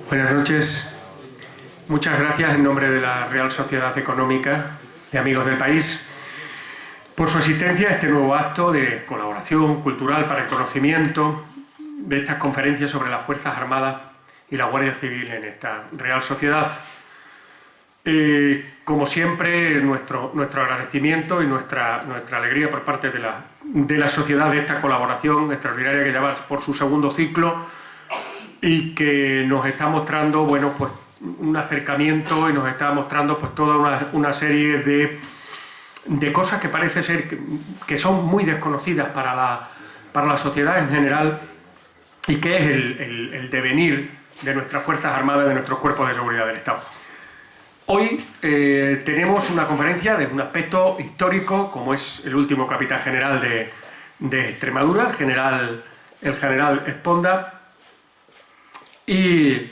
Buenas noches. Muchas gracias en nombre de la Real Sociedad Económica de Amigos del País por su asistencia a este nuevo acto de colaboración cultural para el conocimiento de estas conferencias sobre las Fuerzas Armadas y la Guardia Civil en esta Real Sociedad. Como siempre, nuestro agradecimiento y nuestra alegría por parte de la sociedad de esta colaboración extraordinaria que lleva por su segundo ciclo y que nos está mostrando, bueno, pues un acercamiento y nos está mostrando pues toda una serie de cosas que parece ser que son muy desconocidas para la sociedad en general, y que es el devenir de nuestras Fuerzas Armadas, de nuestros cuerpos de seguridad del Estado. Hoy tenemos una conferencia de un aspecto histórico, como es el último capitán general de Extremadura, el general Esponda, y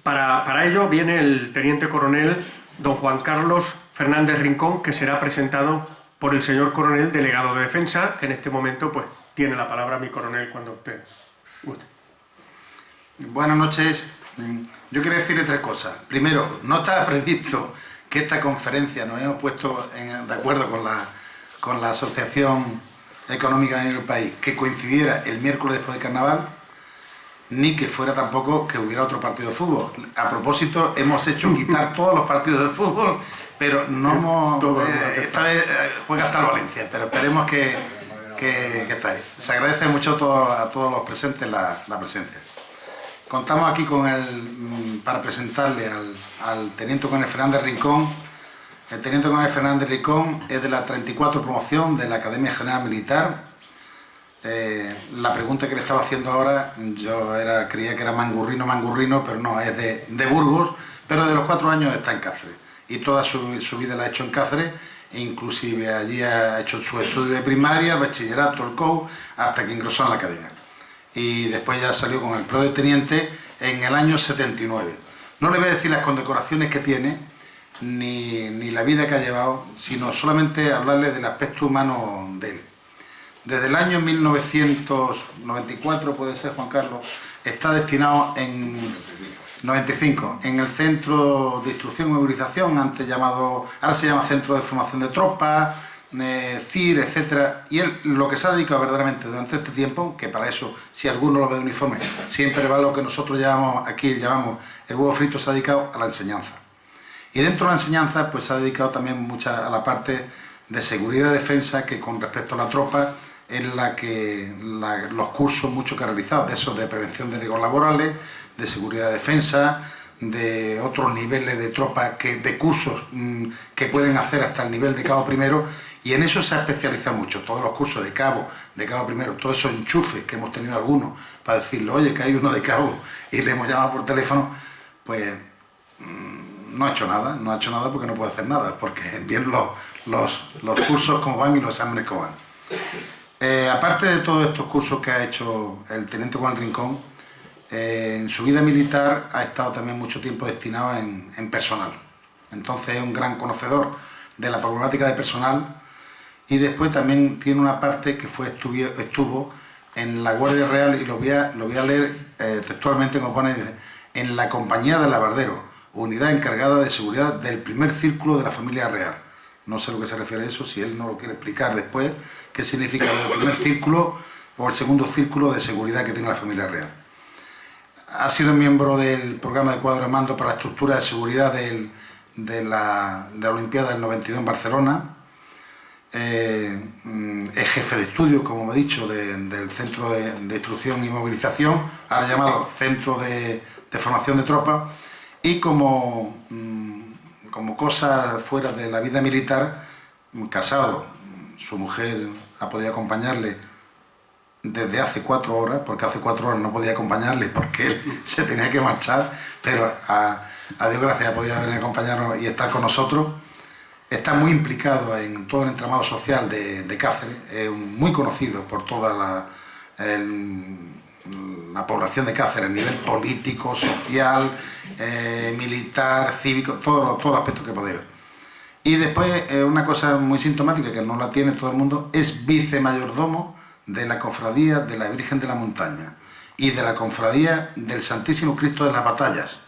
para ello viene el teniente coronel don Juan Carlos Fernández Rincón, que será presentado por el señor coronel delegado de Defensa, que en este momento pues tiene la palabra mi coronel cuando usted guste. Buenas noches. Yo quería decirle tres cosas. Primero, no estaba previsto que esta conferencia nos hemos puesto de acuerdo con la Asociación Económica del País, que coincidiera el miércoles después de Carnaval, ni que fuera tampoco que hubiera otro partido de fútbol. A propósito, hemos hecho quitar todos los partidos de fútbol, pero no hemos... esta vez juega hasta el Valencia, pero esperemos que estáis. Se agradece mucho a todos los presentes la presencia. Contamos aquí para presentarle al teniente coronel Fernández Rincón. El teniente coronel Fernández Rincón es de la 34 promoción de la Academia General Militar. La pregunta que le estaba haciendo ahora, creía que era mangurrino, pero no, es de Burgos, pero de los 4 años está en Cáceres. Y toda su vida la ha hecho en Cáceres, e inclusive allí ha hecho su estudio de primaria, el bachillerato, el COU, hasta que ingresó en la academia. Y después ya salió con el pro de teniente en el año 79. No le voy a decir las condecoraciones que tiene, ni la vida que ha llevado, sino solamente hablarle del aspecto humano de él. Desde el año 1994, puede ser, Juan Carlos, está destinado en 95 en el Centro de Instrucción y Movilización, ahora se llama Centro de Formación de Tropas, CIR, etcétera. Y él lo que se ha dedicado verdaderamente durante este tiempo, que para eso, si alguno lo ve de uniforme, siempre va lo que nosotros llamamos el huevo frito, se ha dedicado a la enseñanza. Y dentro de la enseñanza, pues se ha dedicado también mucha a la parte de seguridad y defensa, que con respecto a la tropa es los cursos mucho que ha realizado, de esos de prevención de riesgos laborales, de seguridad y defensa, de otros niveles de tropa, de cursos que pueden hacer hasta el nivel de cabo primero, y en eso se ha especializado mucho. Todos los cursos de cabo primero, todos esos enchufes que hemos tenido algunos para decirle, oye, que hay uno de cabo, y le hemos llamado por teléfono, pues no ha hecho nada porque no puede hacer nada, porque bien los cursos como van y los exámenes como van. Aparte de todos estos cursos que ha hecho el teniente Juan Rincón, en su vida militar ha estado también mucho tiempo destinado en personal. Entonces es un gran conocedor de la problemática de personal, y después también tiene una parte que estuvo en la Guardia Real, y lo voy a leer textualmente como pone, en la Compañía de Alabardero, unidad encargada de seguridad del primer círculo de la familia real. No sé a lo que se refiere a eso, si él no lo quiere explicar después, qué significa el primer círculo o el segundo círculo de seguridad que tiene la familia real. Ha sido miembro del programa de cuadro de mando para la estructura de seguridad de la Olimpiada del 92 en Barcelona. Es jefe de estudio, como me he dicho, del Centro de Instrucción y Movilización, ahora llamado Centro de Formación de Tropas, y como cosa fuera de la vida militar, casado. Su mujer ha podido acompañarle desde hace 4 horas, porque hace 4 horas no podía acompañarle porque él se tenía que marchar, pero a Dios gracias ha podido venir a acompañarnos y estar con nosotros. Está muy implicado en todo el entramado social de Cáceres, es muy conocido por toda la población de Cáceres, a nivel político, social, militar, cívico, todos los aspectos que podéis ver. Y después, una cosa muy sintomática que no la tiene todo el mundo, es vicemayordomo de la Cofradía de la Virgen de la Montaña y de la Cofradía del Santísimo Cristo de las Batallas,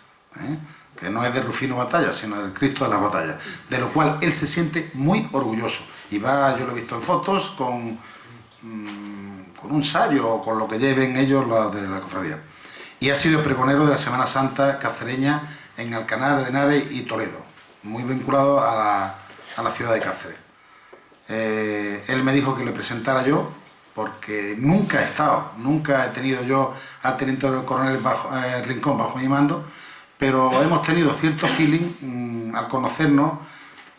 que no es de Rufino Batallas, sino del Cristo de las Batallas, de lo cual él se siente muy orgulloso. Y va, yo lo he visto en fotos, con un sayo o con lo que lleven ellos los de la cofradía. Y ha sido pregonero de la Semana Santa cacereña en Alcanar de Henares y Toledo, muy vinculado a la ciudad de Cáceres. Él me dijo que le presentara yo, porque nunca he tenido yo al teniente coronel Rincón bajo mi mando, pero hemos tenido cierto feeling al conocernos,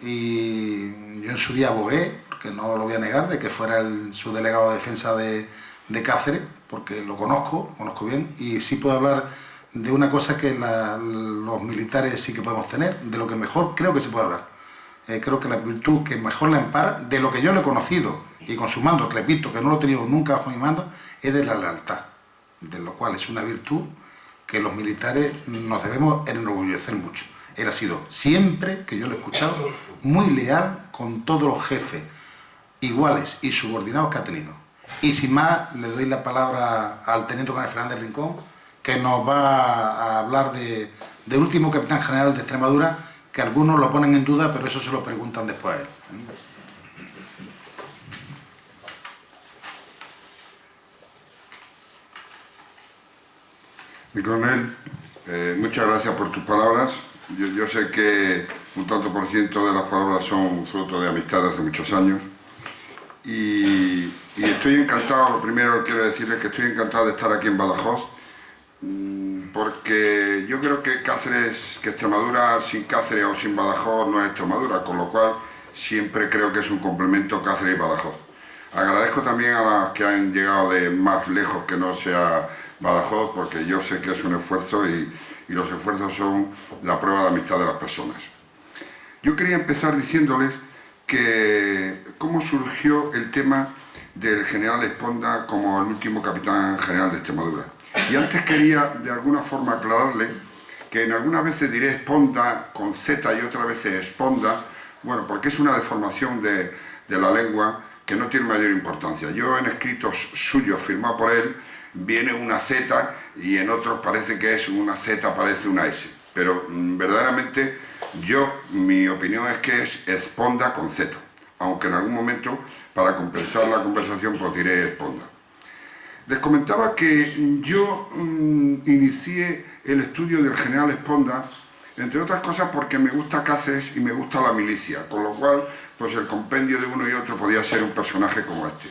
y yo en su día abogué, porque no lo voy a negar, de que fuera su delegado de defensa de Cáceres, porque lo conozco bien, y sí puedo hablar de una cosa que los militares sí que podemos tener, de lo que mejor creo que se puede hablar. Creo que la virtud que mejor la ampara, de lo que yo le he conocido, y con su mando, que repito, que no lo he tenido nunca bajo mi mando, es de la lealtad, de lo cual es una virtud que los militares nos debemos enorgullecer mucho. Él ha sido siempre, que yo lo he escuchado, muy leal con todos los jefes, iguales y subordinados que ha tenido. Y sin más, le doy la palabra al teniente coronel Fernández Rincón, que nos va a hablar del último capitán general de Extremadura, que algunos lo ponen en duda, pero eso se lo preguntan después a él. Mi coronel, muchas gracias por tus palabras. Yo sé que un tanto por ciento de las palabras son fruto de amistad de hace muchos años. Y estoy encantado, lo primero que quiero decirles es que estoy encantado de estar aquí en Badajoz, porque yo creo que Cáceres, que Extremadura sin Cáceres o sin Badajoz no es Extremadura, con lo cual siempre creo que es un complemento Cáceres y Badajoz. Agradezco también a las que han llegado de más lejos que no sea Badajoz, porque yo sé que es un esfuerzo y los esfuerzos son la prueba de amistad de las personas. Yo quería empezar diciéndoles que cómo surgió el tema del general Esponda como el último capitán general de Extremadura. Y antes quería de alguna forma aclararle que en algunas veces diré Esponda con Z y otras veces Esponda, bueno, porque es una deformación de la lengua que no tiene mayor importancia. Yo en escritos suyos firmados por él viene una Z y en otros parece que es una Z, parece una S. Pero verdaderamente mi opinión es que es Esponda con Z, aunque en algún momento, para compensar la conversación, pues diré Esponda. Les comentaba que yo inicié el estudio del general Esponda, entre otras cosas porque me gusta Cáceres y me gusta la milicia, con lo cual pues el compendio de uno y otro podía ser un personaje como este.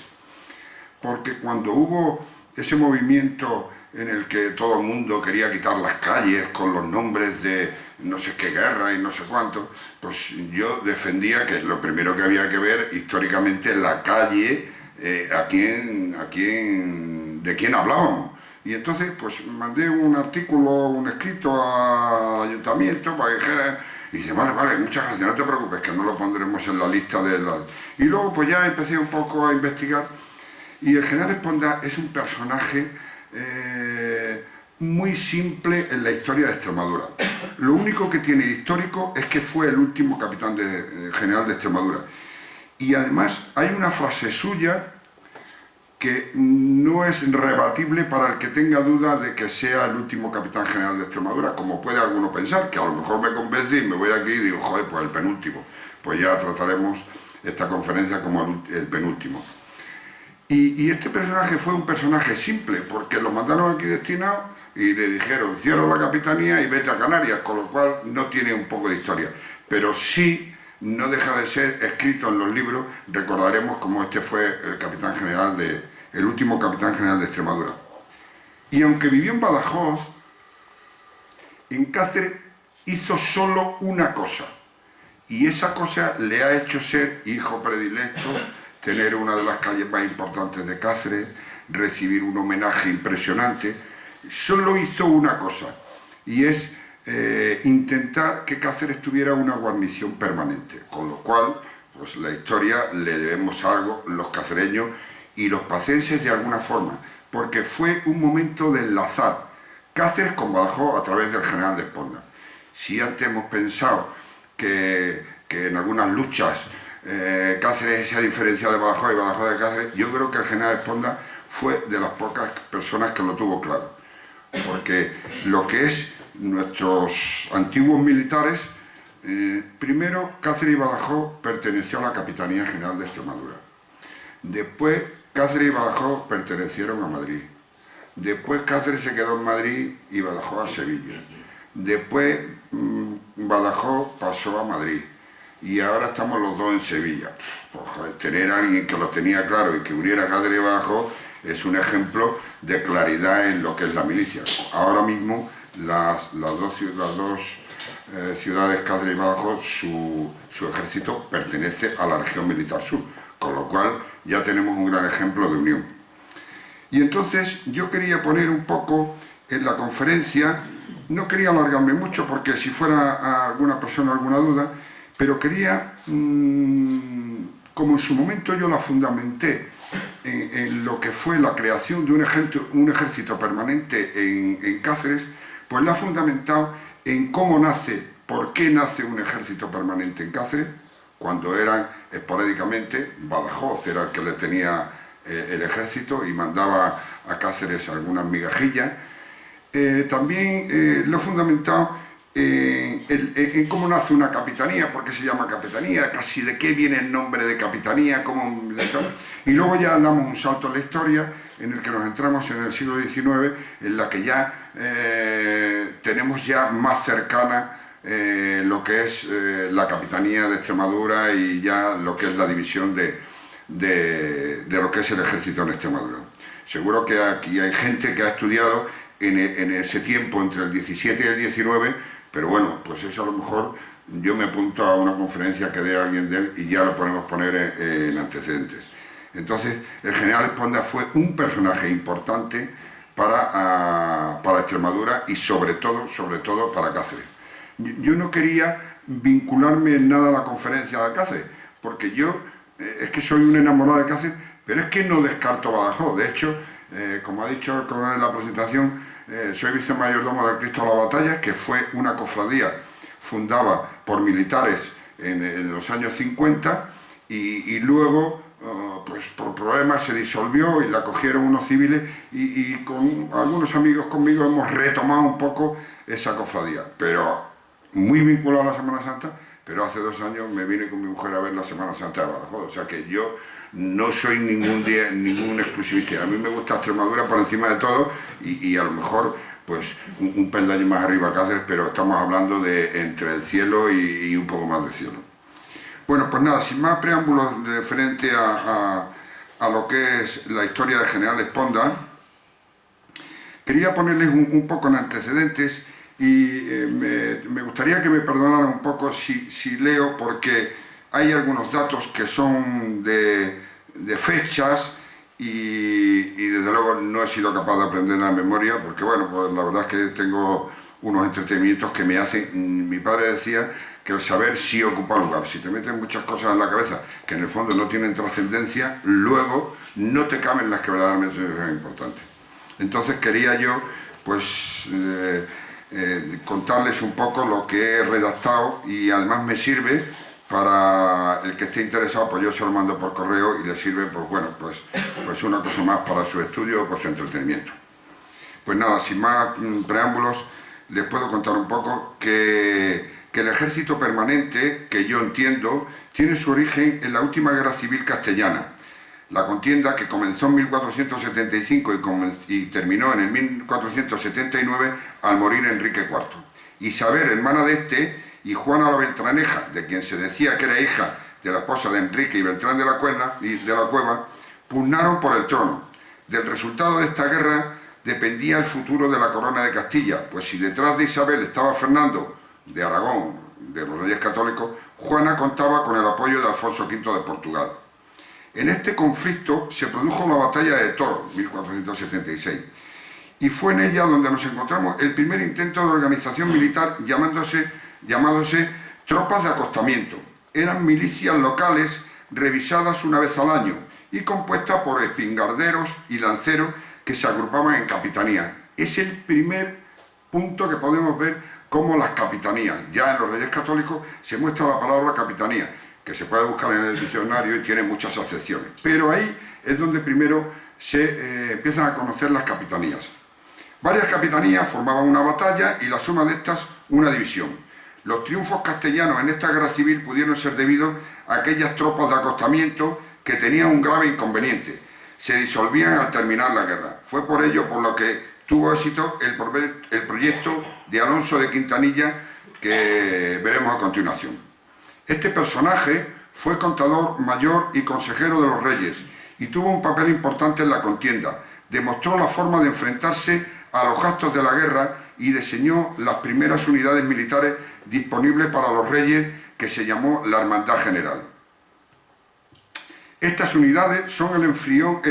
Porque cuando hubo ese movimiento en el que todo el mundo quería quitar las calles con los nombres de no sé qué guerra y no sé cuánto, pues yo defendía que lo primero que había que ver históricamente la calle, de quién hablábamos. Y entonces pues mandé un artículo, un escrito al ayuntamiento para que dijera, y dice, vale, muchas gracias, no te preocupes, que no lo pondremos en la lista de las... Y luego pues ya empecé un poco a investigar, y el general Esponda es un personaje muy simple en la historia de Extremadura. Lo único que tiene histórico es que fue el último capitán general de Extremadura. Y además hay una frase suya que no es rebatible para el que tenga duda de que sea el último capitán general de Extremadura, como puede alguno pensar, que a lo mejor me convence y me voy aquí y digo, joder, pues el penúltimo. Pues ya trataremos esta conferencia como el penúltimo. Y este personaje fue un personaje simple, porque lo mandaron aquí destinado y le dijeron, cierra la capitanía y vete a Canarias, con lo cual no tiene un poco de historia. Pero sí, no deja de ser escrito en los libros, recordaremos cómo este fue el último capitán general de Extremadura. Y aunque vivió en Badajoz, en Cáceres hizo solo una cosa, y esa cosa le ha hecho ser hijo predilecto, tener una de las calles más importantes de Cáceres, recibir un homenaje impresionante. Solo hizo una cosa, y es intentar que Cáceres tuviera una guarnición permanente, con lo cual pues la historia le debemos algo los cacereños y los pacenses de alguna forma, porque fue un momento de enlazar Cáceres con Badajoz a través del general de Esponda. Si antes hemos pensado que en algunas luchas Cáceres se ha diferenciado de Badajoz y Badajoz de Cáceres, yo creo que el general Esponda fue de las pocas personas que lo tuvo claro. porque lo que es nuestros antiguos militares, primero Cáceres y Badajoz perteneció a la Capitanía General de Extremadura. Después Cáceres y Badajoz pertenecieron a Madrid. Después Cáceres se quedó en Madrid y Badajoz a Sevilla. Después Badajoz pasó a Madrid. Y ahora estamos los dos en Sevilla. Pues, joder, tener a alguien que lo tenía claro y que uniera Cáceres y Badajoz es un ejemplo de claridad en lo que es la milicia. Ahora mismo las dos ciudades, Cáceres y Badajoz, su ejército pertenece a la región militar sur, con lo cual ya tenemos un gran ejemplo de unión. Y entonces yo quería poner un poco en la conferencia, no quería alargarme mucho porque si fuera a alguna persona alguna duda, pero quería, como en su momento yo la fundamenté en lo que fue la creación de un ejército permanente en Cáceres, pues la he fundamentado en cómo nace, por qué nace un ejército permanente en Cáceres, cuando eran esporádicamente, Badajoz era el que le tenía el ejército y mandaba a Cáceres algunas migajillas. También lo he fundamentado en cómo nace una capitanía, por qué se llama capitanía, casi de qué viene el nombre de capitanía, y luego ya damos un salto en la historia en el que nos entramos en el siglo XIX, en la que ya tenemos ya más cercana lo que es la capitanía de Extremadura y ya lo que es la división de lo que es el ejército en Extremadura. Seguro que aquí hay gente que ha estudiado en ese tiempo entre el 17 y el 19, pero bueno, pues eso a lo mejor yo me apunto a una conferencia que dé alguien de él y ya lo podemos poner en antecedentes. Entonces, el general Esponda fue un personaje importante para Extremadura y sobre todo para Cáceres. Yo no quería vincularme en nada a la conferencia de Cáceres, porque yo es que soy un enamorado de Cáceres, pero es que no descarto Badajoz. De hecho, como ha dicho el coronel en la presentación, soy vicemayordomo del Cristo de la Batalla, que fue una cofradía fundada por militares en los años 50 y luego, pues por problemas se disolvió y la cogieron unos civiles y con algunos amigos conmigo hemos retomado un poco esa cofradía, pero muy vinculada a la Semana Santa, pero hace 2 años me vine con mi mujer a ver la Semana Santa de Badajoz, o sea que yo no soy ningún exclusivista. A mí me gusta Extremadura por encima de todo y a lo mejor pues un peldaño más arriba Cáceres, pero estamos hablando de entre el cielo y un poco más del cielo. Bueno, pues nada, sin más preámbulos referente a lo que es la historia de General Esponda, quería ponerles un poco en antecedentes y me gustaría que me perdonaran un poco si leo, porque hay algunos datos que son de fechas y desde luego no he sido capaz de aprender la memoria, porque bueno, pues la verdad es que tengo unos entretenimientos que me hacen. Mi padre decía que el saber sí ocupa lugar. Si te meten muchas cosas en la cabeza que en el fondo no tienen trascendencia, luego no te caben las que verdaderamente son importantes. Entonces quería yo pues contarles un poco lo que he redactado y además me sirve para el que esté interesado, pues yo se lo mando por correo y le sirve, pues bueno, pues una cosa más para su estudio o por su entretenimiento. Pues nada, sin más preámbulos, les puedo contar un poco que el ejército permanente, que yo entiendo, tiene su origen en la última guerra civil castellana. La contienda que comenzó en 1475 y terminó en el 1479 al morir Enrique IV. Isabel, hermana de este, y Juana la Beltraneja, de quien se decía que era hija de la esposa de Enrique y Beltrán de la Cueva, pugnaron por el trono. Del resultado de esta guerra dependía el futuro de la corona de Castilla, pues si detrás de Isabel estaba Fernando de Aragón, de los Reyes Católicos, Juana contaba con el apoyo de Alfonso V de Portugal. En este conflicto se produjo la batalla de Toro, 1476, y fue en ella donde nos encontramos el primer intento de organización militar llamándose tropas de acostamiento. Eran milicias locales revisadas una vez al año y compuestas por espingarderos y lanceros que se agrupaban en capitanías. Es el primer punto que podemos ver cómo las capitanías, ya en los Reyes Católicos se muestra la palabra capitanía, que se puede buscar en el diccionario y tiene muchas acepciones. Pero ahí es donde primero se empiezan a conocer las capitanías. Varias capitanías formaban una batalla y la suma de estas una división. Los triunfos castellanos en esta guerra civil pudieron ser debidos a aquellas tropas de acostamiento que tenían un grave inconveniente: se disolvían al terminar la guerra. Fue por ello por lo que tuvo éxito el proyecto de Alonso de Quintanilla, que veremos a continuación. Este personaje fue contador mayor y consejero de los reyes y tuvo un papel importante en la contienda. Demostró la forma de enfrentarse a los gastos de la guerra y diseñó las primeras unidades militares disponibles para los reyes, que se llamó la Hermandad General. Estas unidades son el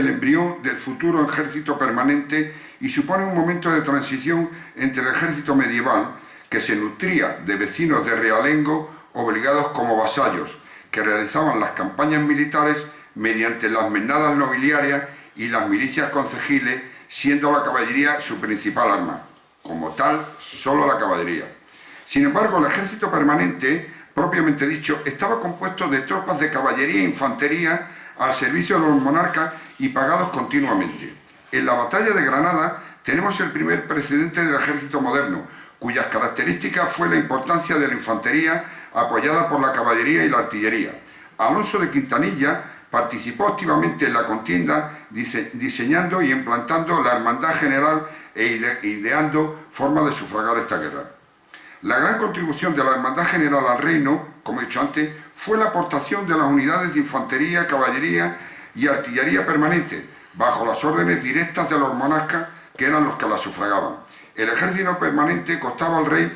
embrión del futuro ejército permanente y suponen un momento de transición entre el ejército medieval, que se nutría de vecinos de realengo obligados como vasallos, que realizaban las campañas militares mediante las mesnadas nobiliarias y las milicias concejiles, siendo la caballería su principal arma. Como tal, solo la caballería. Sin embargo, el ejército permanente, propiamente dicho, estaba compuesto de tropas de caballería e infantería al servicio de los monarcas y pagados continuamente. En la batalla de Granada tenemos el primer precedente del ejército moderno, cuyas características fue la importancia de la infantería apoyada por la caballería y la artillería. Alonso de Quintanilla participó activamente en la contienda, diseñando y implantando la Hermandad General e ideando formas de sufragar esta guerra. La gran contribución de la Hermandad General al reino, como he dicho antes, fue la aportación de las unidades de infantería, caballería y artillería permanente, bajo las órdenes directas de los monarcas, que eran los que la sufragaban. El ejército permanente costaba al rey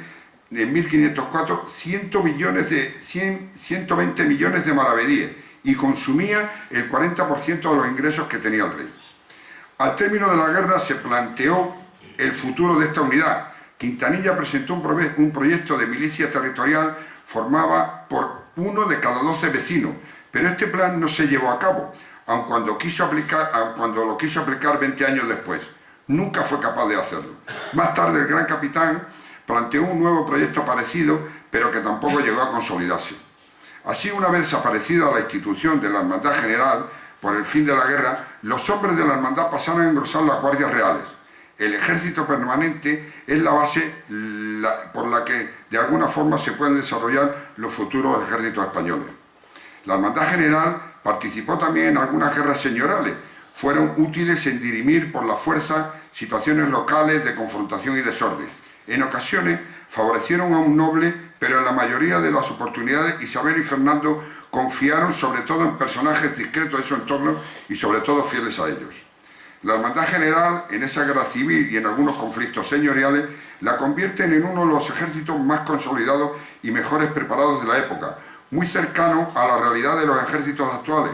en 1504 120 millones de maravedíes y consumía el 40% de los ingresos que tenía el rey. Al término de la guerra se planteó el futuro de esta unidad. Quintanilla presentó un proyecto de milicia territorial formada por 1 de cada 12 vecinos, pero este plan no se llevó a cabo, aun cuando lo quiso aplicar 20 años después. Nunca fue capaz de hacerlo. Más tarde el gran capitán planteó un nuevo proyecto parecido, pero que tampoco llegó a consolidarse. Así, una vez desaparecida la institución de la Hermandad General por el fin de la guerra, los hombres de la hermandad pasaron a engrosar las guardias reales. El ejército permanente es la base por la que de alguna forma se pueden desarrollar los futuros ejércitos españoles. La Hermandad General participó también en algunas guerras señorales. Fueron útiles en dirimir por la fuerza situaciones locales de confrontación y desorden. En ocasiones favorecieron a un noble, pero en la mayoría de las oportunidades Isabel y Fernando confiaron sobre todo en personajes discretos de su entorno y sobre todo fieles a ellos. La Hermandad General, en esa guerra civil y en algunos conflictos señoriales, la convierten en uno de los ejércitos más consolidados y mejores preparados de la época, muy cercano a la realidad de los ejércitos actuales,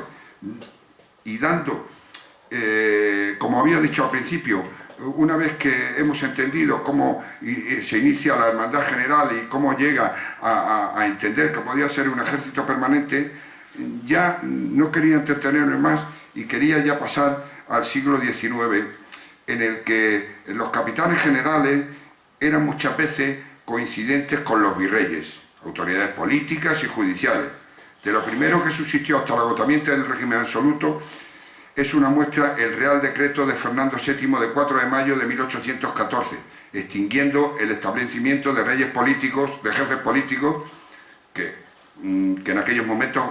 y dando, como había dicho al principio, una vez que hemos entendido cómo se inicia la Hermandad General y cómo llega a entender que podía ser un ejército permanente, ya no quería entretenerme más y quería ya pasar al siglo XIX, en el que los capitanes generales eran muchas veces coincidentes con los virreyes, autoridades políticas y judiciales. De lo primero que subsistió hasta el agotamiento del régimen absoluto es una muestra el Real Decreto de Fernando VII de 4 de mayo de 1814, extinguiendo el establecimiento de reyes políticos, de jefes políticos, que en aquellos momentos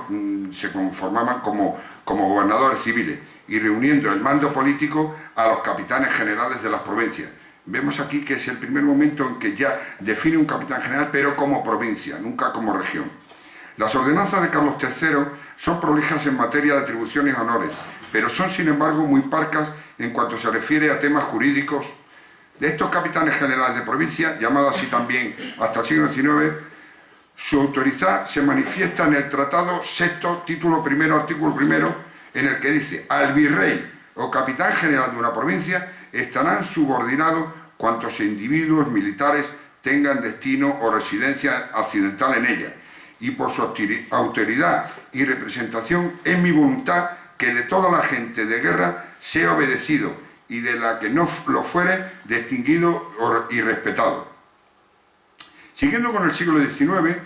se conformaban como gobernadores civiles, y reuniendo el mando político a los capitanes generales de las provincias. Vemos aquí que es el primer momento en que ya define un capitán general, pero como provincia, nunca como región. Las ordenanzas de Carlos III son prolijas en materia de atribuciones y honores, pero son sin embargo muy parcas en cuanto se refiere a temas jurídicos. De estos capitanes generales de provincia, llamados así también hasta el siglo XIX, su autoridad se manifiesta en el Tratado VI, título primero, artículo primero, en el que dice: al virrey o capitán general de una provincia estarán subordinados cuantos individuos militares tengan destino o residencia accidental en ella, y por su autoridad y representación es mi voluntad que de toda la gente de guerra sea obedecido, y de la que no lo fuere, distinguido y respetado. Siguiendo con el siglo XIX,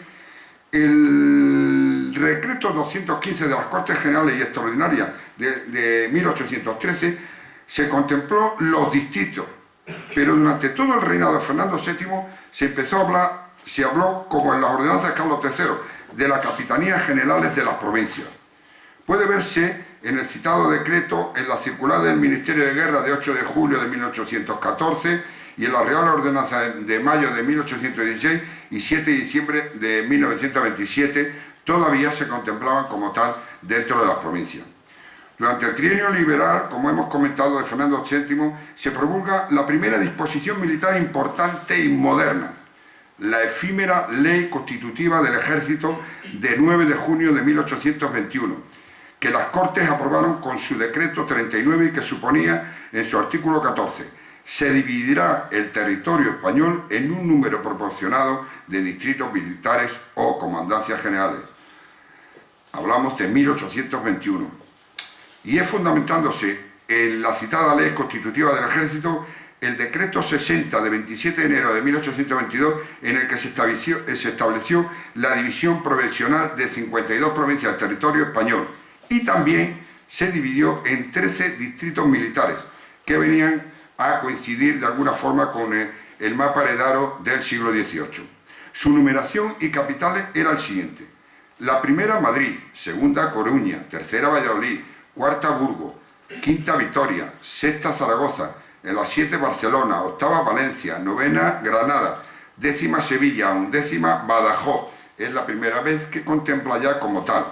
el decreto 215 de las Cortes Generales y Extraordinarias de 1813 se contempló los distritos, pero durante todo el reinado de Fernando VII se habló, como en las ordenanzas de Carlos III, de las capitanías generales de las provincias. Puede verse en el citado decreto, en la circular del Ministerio de Guerra de 8 de julio de 1814 y en la Real Ordenanza de mayo de 1816 y 7 de diciembre de 1927, todavía se contemplaban como tal dentro de las provincias. Durante el trienio liberal, como hemos comentado, de Fernando VII, se promulga la primera disposición militar importante y moderna, la efímera Ley Constitutiva del Ejército de 9 de junio de 1821, que las Cortes aprobaron con su decreto 39 y que suponía, en su artículo 14, se dividirá el territorio español en un número proporcionado de distritos militares o comandancias generales. Hablamos de 1821. Y es fundamentándose en la citada Ley Constitutiva del Ejército el decreto 60 de 27 de enero de 1822 en el que se estableció la división provisional de 52 provincias del territorio español y también se dividió en 13 distritos militares que venían a coincidir de alguna forma con el mapa heredado del siglo XVIII. Su numeración y capitales era el siguiente: la primera Madrid, segunda Coruña, tercera Valladolid, cuarta Burgos, quinta Vitoria, sexta Zaragoza, en las 7 Barcelona, octava Valencia, novena Granada, décima Sevilla, undécima Badajoz, es la primera vez que contempla ya como tal,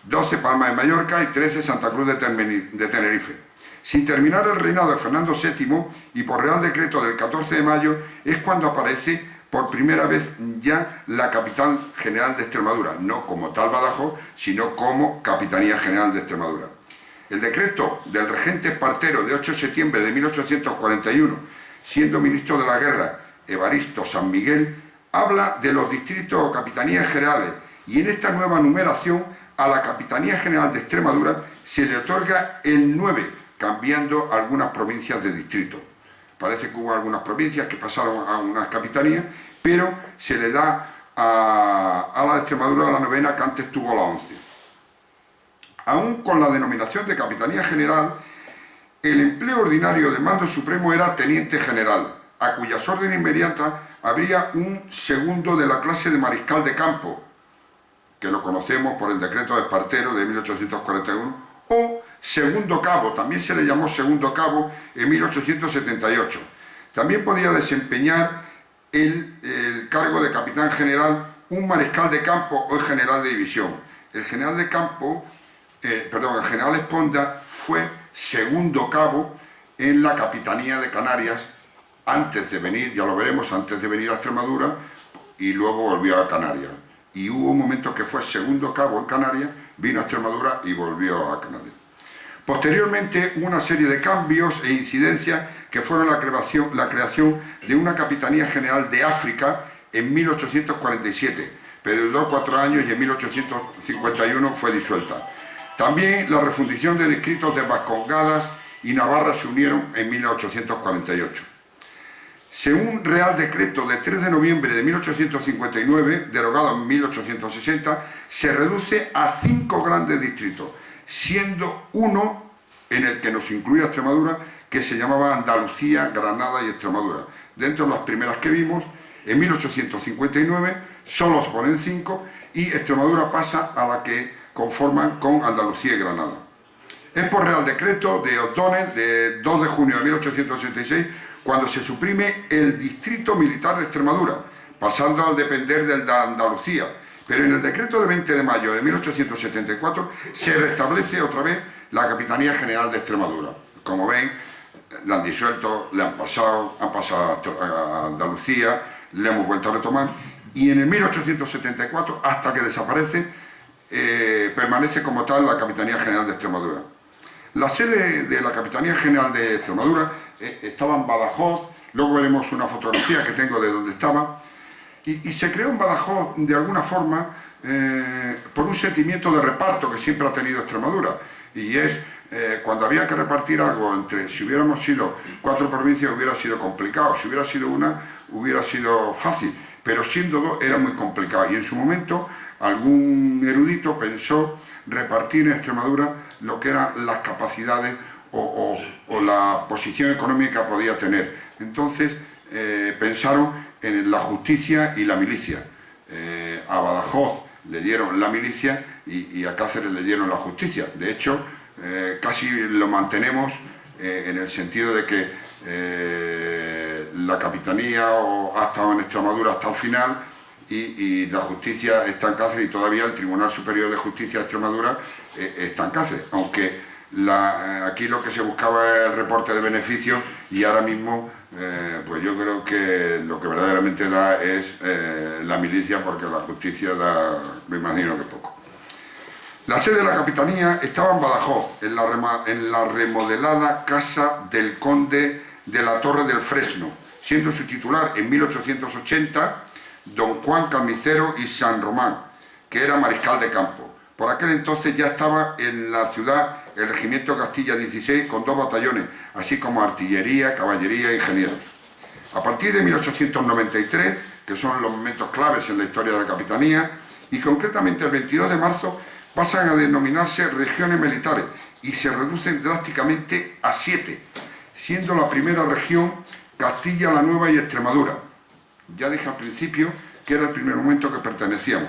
12 Palma de Mallorca y 13 Santa Cruz de Tenerife. Sin terminar el reinado de Fernando VII y por Real Decreto del 14 de mayo es cuando aparece por primera vez ya la Capital General de Extremadura, no como tal Badajoz, sino como Capitanía General de Extremadura. El decreto del regente Espartero de 8 de septiembre de 1841, siendo ministro de la Guerra Evaristo San Miguel, habla de los distritos o capitanías generales y en esta nueva numeración a la Capitanía General de Extremadura se le otorga el 9, cambiando algunas provincias de distrito. Parece que hubo algunas provincias que pasaron a unas capitanías, pero se le da a la de Extremadura la novena, que antes tuvo la 11. Aún con la denominación de Capitanía General, el empleo ordinario del mando supremo era Teniente General, a cuyas órdenes inmediatas habría un segundo de la clase de Mariscal de Campo, que lo conocemos por el decreto de Espartero de 1841, o segundo cabo, también se le llamó segundo cabo en 1878. También podía desempeñar el cargo de capitán general un mariscal de campo o el general de división. El general de campo, el general Esponda fue segundo cabo en la Capitanía de Canarias antes de venir, ya lo veremos, antes de venir a Extremadura y luego volvió a Canarias. Y hubo un momento que fue segundo cabo en Canarias, vino a Extremadura y volvió a Canarias. Posteriormente hubo una serie de cambios e incidencias que fueron la creación de una Capitanía General de África en 1847, pero duró 4 años y en 1851 fue disuelta. También la refundición de distritos de Vascongadas y Navarra se unieron en 1848. Según Real Decreto de 3 de noviembre de 1859, derogado en 1860, se reduce a 5 grandes distritos, siendo uno en el que nos incluía Extremadura, que se llamaba Andalucía, Granada y Extremadura. Dentro de las primeras que vimos, en 1859 solo se ponen 5 y Extremadura pasa a la que conforman con Andalucía y Granada. Es por Real Decreto de O'Donnell de 2 de junio de 1886 cuando se suprime el Distrito Militar de Extremadura, pasando al depender del de Andalucía. Pero en el decreto de 20 de mayo de 1874 se restablece otra vez la Capitanía General de Extremadura. Como ven, la han disuelto, le han pasado a Andalucía, le hemos vuelto a retomar, y en el 1874, hasta que desaparece, permanece como tal la Capitanía General de Extremadura. La sede de la Capitanía General de Extremadura estaba en Badajoz, luego veremos una fotografía que tengo de donde estaba, y se creó en Badajoz de alguna forma por un sentimiento de reparto que siempre ha tenido Extremadura, y es cuando había que repartir algo entre, si hubiéramos sido 4 provincias hubiera sido complicado, si hubiera sido una hubiera sido fácil, pero siendo 2 era muy complicado, y en su momento algún erudito pensó repartir en Extremadura lo que eran las capacidades o la posición económica que podía tener entonces pensaron en la justicia y la milicia. A Badajoz le dieron la milicia y a Cáceres le dieron la justicia. De hecho, casi lo mantenemos en el sentido de que la capitanía ha estado en Extremadura hasta el final y la justicia está en Cáceres, y todavía el Tribunal Superior de Justicia de Extremadura está en Cáceres, aunque aquí lo que se buscaba es el reporte de beneficios, y ahora mismo pues yo creo que lo que verdaderamente da es la milicia, porque la justicia da, me imagino que poco. La sede de la capitanía estaba en Badajoz, en la remodelada Casa del Conde de la Torre del Fresno, siendo su titular en 1880 don Juan Carnicero y San Román, que era mariscal de campo. Por aquel entonces ya estaba en la ciudad el regimiento Castilla 16 con 2 batallones, así como artillería, caballería e ingenieros. A partir de 1893, que son los momentos claves en la historia de la capitanía, y concretamente el 22 de marzo, pasan a denominarse regiones militares y se reducen drásticamente a 7, siendo la primera región Castilla la Nueva y Extremadura. Ya dije al principio que era el primer momento que pertenecíamos.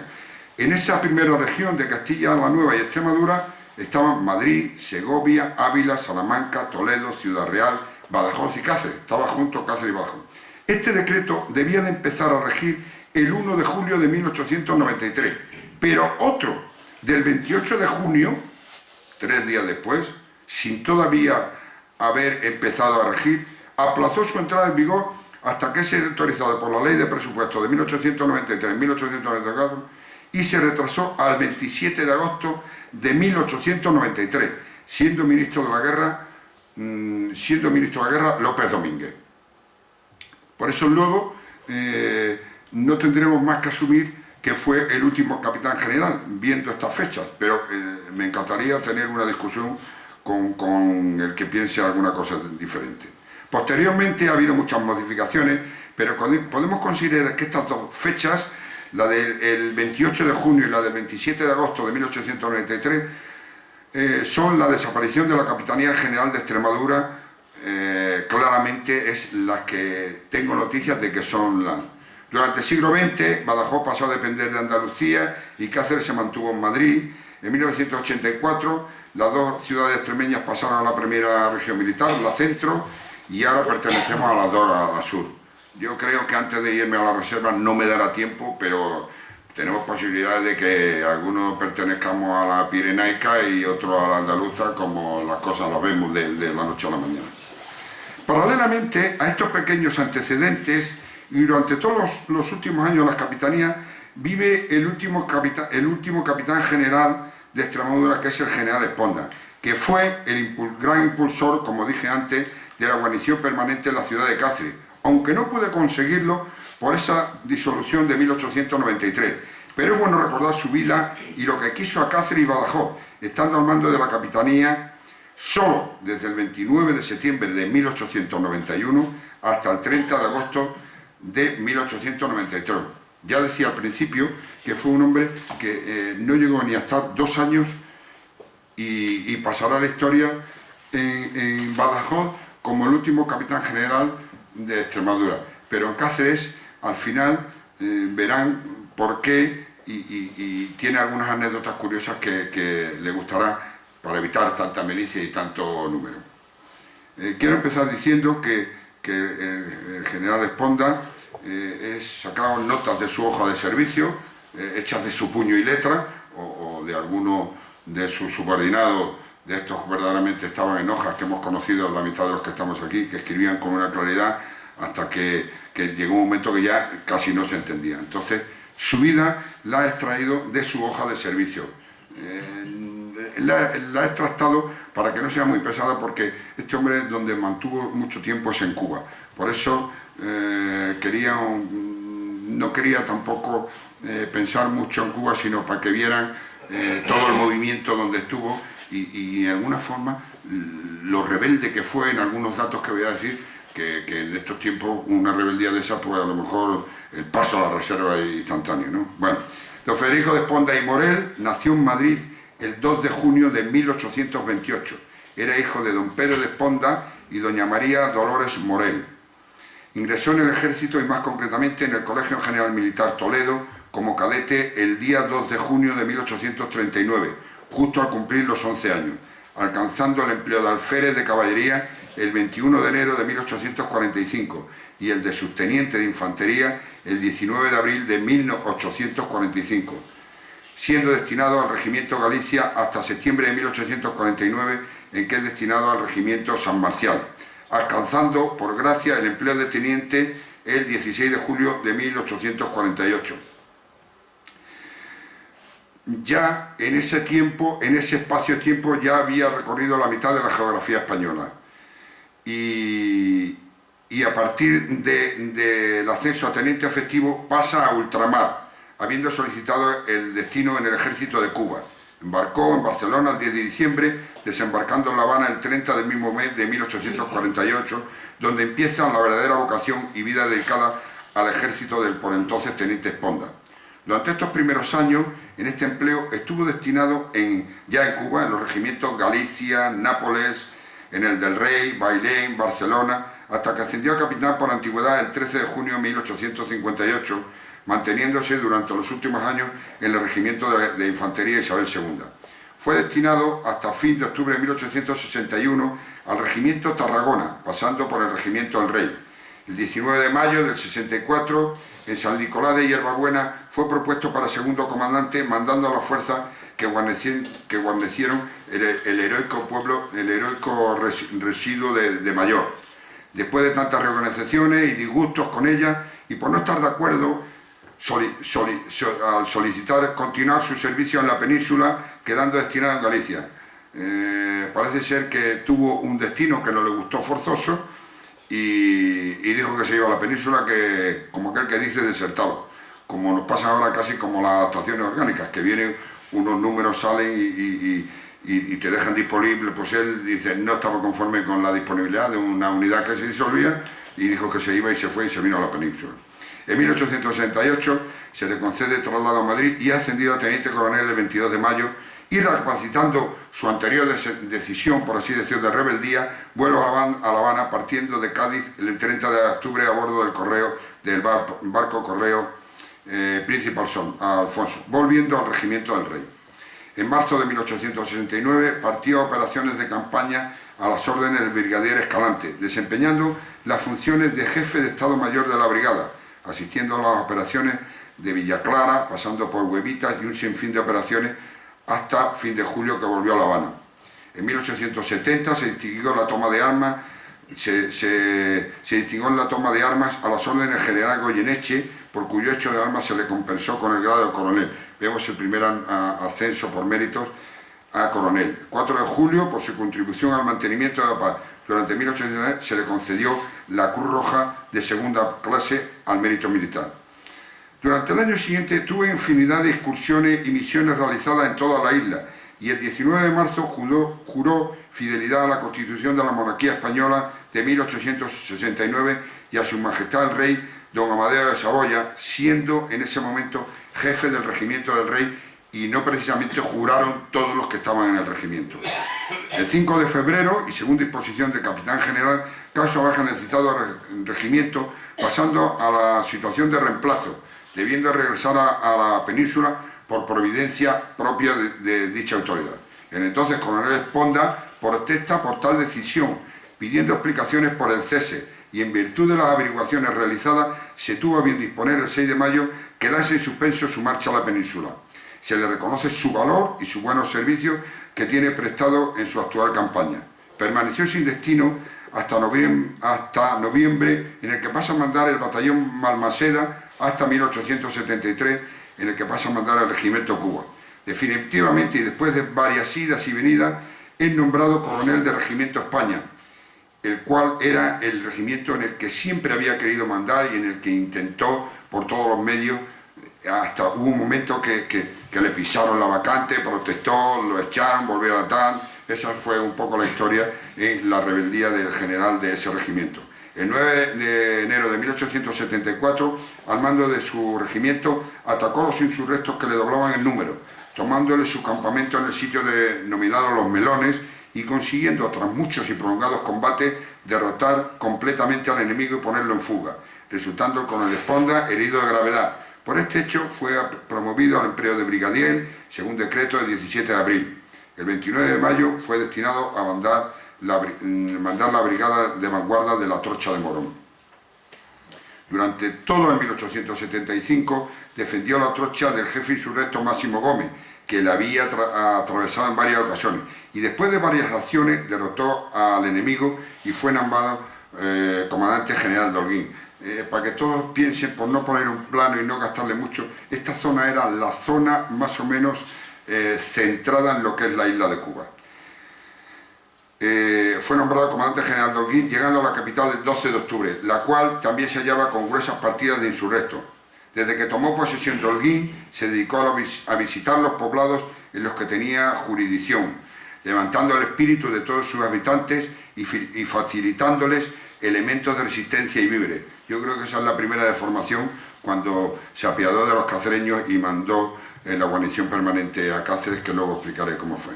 En esa primera región de Castilla la Nueva y Extremadura estaban Madrid, Segovia, Ávila, Salamanca, Toledo, Ciudad Real, Badajoz y Cáceres. Estaba junto Cáceres y Badajoz. Este decreto debía de empezar a regir el 1 de julio de 1893, pero otro del 28 de junio, 3 días después, sin todavía haber empezado a regir, aplazó su entrada en vigor hasta que sea autorizado por la Ley de Presupuestos de 1893-1894 y se retrasó al 27 de agosto de 1893, siendo ministro de la Guerra López Domínguez. Por eso luego no tendremos más que asumir que fue el último capitán general, viendo estas fechas, pero me encantaría tener una discusión con el que piense alguna cosa diferente. Posteriormente ha habido muchas modificaciones, pero podemos considerar que estas dos fechas, la del 28 de junio y la del 27 de agosto de 1893, son la desaparición de la Capitanía General de Extremadura. Claramente es las que tengo noticias de que son las. Durante el siglo XX, Badajoz pasó a depender de Andalucía y Cáceres se mantuvo en Madrid. En 1984, las dos ciudades extremeñas pasaron a la primera región militar, la centro, y ahora pertenecemos a las dos, a la sur. Yo creo que antes de irme a la reserva no me dará tiempo, pero tenemos posibilidades de que algunos pertenezcamos a la pirenaica y otros a la andaluza, como las cosas las vemos de la noche a la mañana. Paralelamente a estos pequeños antecedentes, y durante todos los últimos años las capitanías, vive el último capitán general de Extremadura, que es el general Esponda, que fue el gran impulsor, como dije antes, de la guarnición permanente en la ciudad de Cáceres, aunque no pude conseguirlo por esa disolución de 1893. Pero es bueno recordar su vida y lo que quiso a Cáceres y Badajoz, estando al mando de la capitanía solo desde el 29 de septiembre de 1891 hasta el 30 de agosto de 1893. Ya decía al principio que fue un hombre que no llegó ni a estar 2 años y pasará la historia en Badajoz como el último capitán general de Extremadura. Pero en Cáceres, al final, verán por qué y tiene algunas anécdotas curiosas que le gustará para evitar tanta milicia y tanto número. Quiero empezar diciendo que el general Esponda sacaba notas de su hoja de servicio, hechas de su puño y letra, o de alguno de sus subordinados. De estos verdaderamente estaban en hojas que hemos conocido, la mitad de los que estamos aquí, que escribían con una claridad hasta que llegó un momento que ya casi no se entendía. Entonces, su vida la ha extraído de su hoja de servicio. La he extractado para que no sea muy pesada, porque este hombre donde mantuvo mucho tiempo es en Cuba. Por eso no quería tampoco pensar mucho en Cuba, sino para que vieran todo el movimiento donde estuvo y en alguna forma lo rebelde que fue en algunos datos que voy a decir, que en estos tiempos una rebeldía de esa, pues a lo mejor el paso a la reserva es instantáneo, ¿no? Bueno, don Federico de Esponda y Morel nació en Madrid el 2 de junio de 1828. Era hijo de don Pedro de Esponda y doña María Dolores Morel. Ingresó en el ejército y más concretamente en el Colegio General Militar Toledo como cadete el día 2 de junio de 1839, justo al cumplir los 11 años, alcanzando el empleo de alférez de caballería el 21 de enero de 1845 y el de subteniente de infantería el 19 de abril de 1845, siendo destinado al Regimiento Galicia hasta septiembre de 1849, en que es destinado al Regimiento San Marcial, alcanzando por gracia el empleo de teniente el 16 de julio de 1848. Ya en ese tiempo, en ese espacio-tiempo, ya había recorrido la mitad de la geografía española. Y a partir del ascenso a teniente efectivo pasa a ultramar, habiendo solicitado el destino en el ejército de Cuba. Embarcó en Barcelona el 10 de diciembre, desembarcando en La Habana el 30 del mismo mes de 1848, donde empieza la verdadera vocación y vida dedicada al ejército del por entonces teniente Esponda. Durante estos primeros años, en este empleo, estuvo destinado ya en Cuba, en los regimientos Galicia, Nápoles, en el del Rey, Bailén, Barcelona, hasta que ascendió a capitán por antigüedad el 13 de junio de 1858, manteniéndose durante los últimos años en el regimiento de infantería Isabel II. Fue destinado hasta fin de octubre de 1861 al regimiento Tarragona, pasando por el regimiento El Rey. El 19 de mayo del 64, en San Nicolás de Hierbabuena, fue propuesto para segundo comandante, mandando a las fuerzas que guarnecieron el heroico residuo de Mayor. Después de tantas reorganizaciones y disgustos con ella, y por no estar de acuerdo, al solicitar continuar su servicio en la península, quedando destinado en Galicia. Parece ser que tuvo un destino que no le gustó forzoso y dijo que se iba a la península, que como aquel que dice desertado, como nos pasa ahora casi como las actuaciones orgánicas, que vienen unos números, salen y te dejan disponible. Pues él dice, no estaba conforme con la disponibilidad de una unidad que se disolvía y dijo que se iba y se fue y se vino a la península. En 1868 se le concede traslado a Madrid y ha ascendido a teniente coronel el 22 de mayo y, recapacitando su anterior decisión, por así decirlo, de rebeldía, vuelve a La Habana, partiendo de Cádiz el 30 de octubre a bordo del barco correo Príncipe Alfonso, volviendo al regimiento del Rey. En marzo de 1869 partió a operaciones de campaña a las órdenes del brigadier Escalante, desempeñando las funciones de jefe de Estado Mayor de la brigada, asistiendo a las operaciones de Villa Clara, pasando por Huevitas y un sinfín de operaciones hasta fin de julio, que volvió a La Habana. En 1870 se distinguió la toma de armas, a las órdenes del general Goyeneche, por cuyo hecho de armas se le compensó con el grado de coronel. Vemos el primer ascenso por méritos a coronel. 4 de julio, por su contribución al mantenimiento de la paz durante 1890, se le concedió la Cruz Roja de segunda clase al mérito militar. Durante el año siguiente tuvo infinidad de excursiones y misiones realizadas en toda la isla, y el 19 de marzo juró fidelidad a la Constitución de la Monarquía Española de 1869 y a su Majestad el Rey don Amadeo de Saboya, siendo en ese momento jefe del regimiento del Rey, y no precisamente juraron todos los que estaban en el regimiento. El 5 de febrero, y según disposición del capitán general, causa baja en el citado regimiento, pasando a la situación de reemplazo, debiendo regresar a la península por providencia propia de dicha autoridad. El entonces coronel Esponda protesta por tal decisión, pidiendo explicaciones por el cese, y en virtud de las averiguaciones realizadas se tuvo a bien disponer el 6 de mayo quedase en suspenso su marcha a la península. Se le reconoce su valor y sus buenos servicios que tiene prestado en su actual campaña. Permaneció sin destino hasta noviembre, en el que pasa a mandar el batallón Malmaseda, hasta 1873, en el que pasa a mandar el regimiento Cuba. Definitivamente, y después de varias idas y venidas, es nombrado coronel del regimiento España, el cual era el regimiento en el que siempre había querido mandar y en el que intentó por todos los medios. Hasta hubo un momento que le pisaron la vacante, protestó, lo echaron, volvió a atar. Esa fue un poco la historia en la rebeldía del general de ese regimiento. El 9 de enero de 1874, al mando de su regimiento, atacó a los insurrectos que le doblaban el número, tomándole su campamento en el sitio denominado Los Melones, y consiguiendo, tras muchos y prolongados combates, derrotar completamente al enemigo y ponerlo en fuga, resultando el coronel Esponda herido de gravedad. Por este hecho fue promovido al empleo de brigadier, según decreto del 17 de abril. El 29 de mayo fue destinado a mandar la brigada de vanguardia de la Trocha de Morón. Durante todo el 1875 defendió la trocha del jefe insurrecto Máximo Gómez, que la había atravesado en varias ocasiones, y después de varias acciones derrotó al enemigo y fue nombrado comandante general de Holguín. Para que todos piensen, por no poner un plano y no gastarle mucho, esta zona era la zona más o menos centrada en lo que es la isla de Cuba. Fue nombrado comandante general de Holguín, llegando a la capital el 12 de octubre, la cual también se hallaba con gruesas partidas de insurrectos. Desde que tomó posesión de Holguín, se dedicó a visitar los poblados en los que tenía jurisdicción, levantando el espíritu de todos sus habitantes y facilitándoles elementos de resistencia y víveres. Yo creo que esa es la primera deformación, cuando se apiadó de los cacereños y mandó la guarnición permanente a Cáceres, que luego explicaré cómo fue.